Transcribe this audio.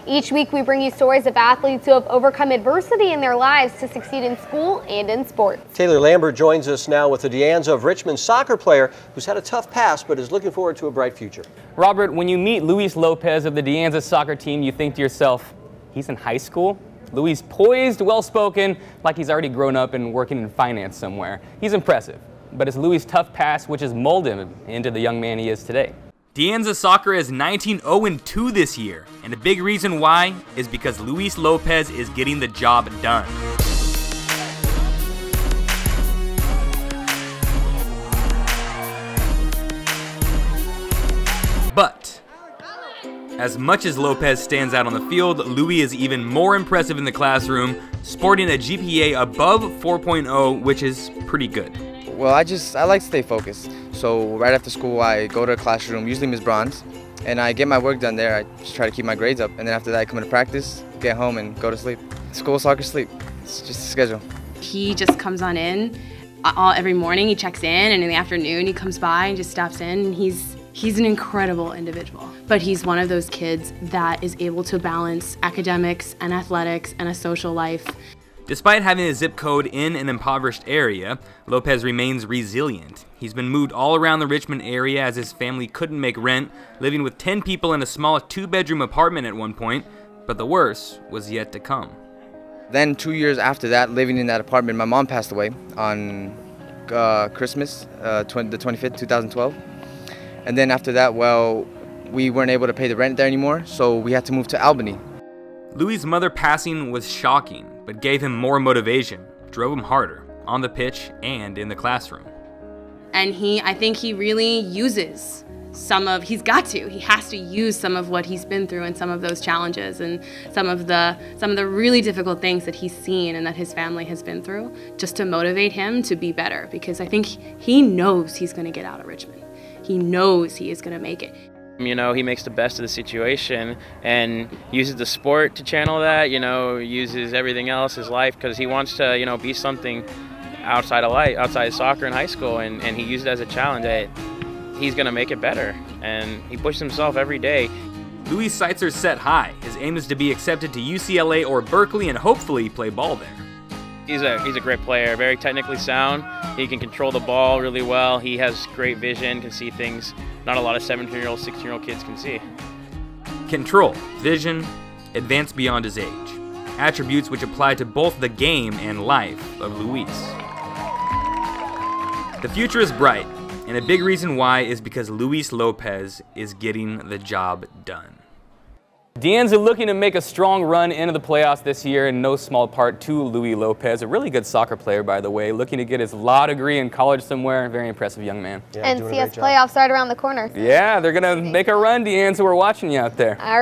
Each week we bring you stories of athletes who have overcome adversity in their lives to succeed in school and in sports. Taylor Lambert joins us now with the De Anza of Richmond soccer player who's had a tough past but is looking forward to a bright future. Robert, when you meet Luis Lopez of the De Anza soccer team, you think to yourself, he's in high school? Luis poised, well-spoken, like he's already grown up and working in finance somewhere. He's impressive, but it's Luis' tough past which has molded him into the young man he is today. De Anza soccer is 19-0-2 this year, and a big reason why is because Luis Lopez is getting the job done. But as much as Lopez stands out on the field, Luis is even more impressive in the classroom, sporting a GPA above 4.0, which is pretty good. Well, I like to stay focused. So right after school, I go to a classroom, usually Ms. Bronze, and I get my work done there. I just try to keep my grades up, and then after that, I come into practice, get home, and go to sleep. School, soccer, sleep. It's just a schedule. He just comes on in every morning. He checks in, and in the afternoon, he comes by and just stops in. And he's an incredible individual, but he's one of those kids that is able to balance academics and athletics and a social life. Despite having a zip code in an impoverished area, Lopez remains resilient. He's been moved all around the Richmond area as his family couldn't make rent, living with 10 people in a small 2-bedroom apartment at one point, but the worst was yet to come. Then 2 years after that, living in that apartment, my mom passed away on Christmas, the 25th, 2012. And then after that, well, we weren't able to pay the rent there anymore, so we had to move to Albany. Louis' mother passing was shocking, but gave him more motivation, drove him harder, on the pitch and in the classroom. And I think he really uses he has to use some of what he's been through and some of those challenges and some of the really difficult things that he's seen and that his family has been through just to motivate him to be better, because I think he knows he's going to get out of Richmond. He knows he is going to make it. You know, he makes the best of the situation and uses the sport to channel that, uses everything else, his life, because he wants to, be something outside of soccer in high school, and he used it as a challenge that he's going to make it better, and he pushes himself every day. Luis' sights are set high. His aim is to be accepted to UCLA or Berkeley and hopefully play ball there. He's a great player, very technically sound. He can control the ball really well. He has great vision, can see things not a lot of 17-year-old, 16-year-old kids can see. Control, vision, advanced beyond his age. Attributes which apply to both the game and life of Luis. The future is bright, and a big reason why is because Luis Lopez is getting the job done. De Anza looking to make a strong run into the playoffs this year, in no small part to Luis Lopez, a really good soccer player, by the way, looking to get his law degree in college somewhere. Very impressive young man. Yeah, and CS playoffs right around the corner. Yeah, they're going to make a run, De Anza. We're watching you out there. All right.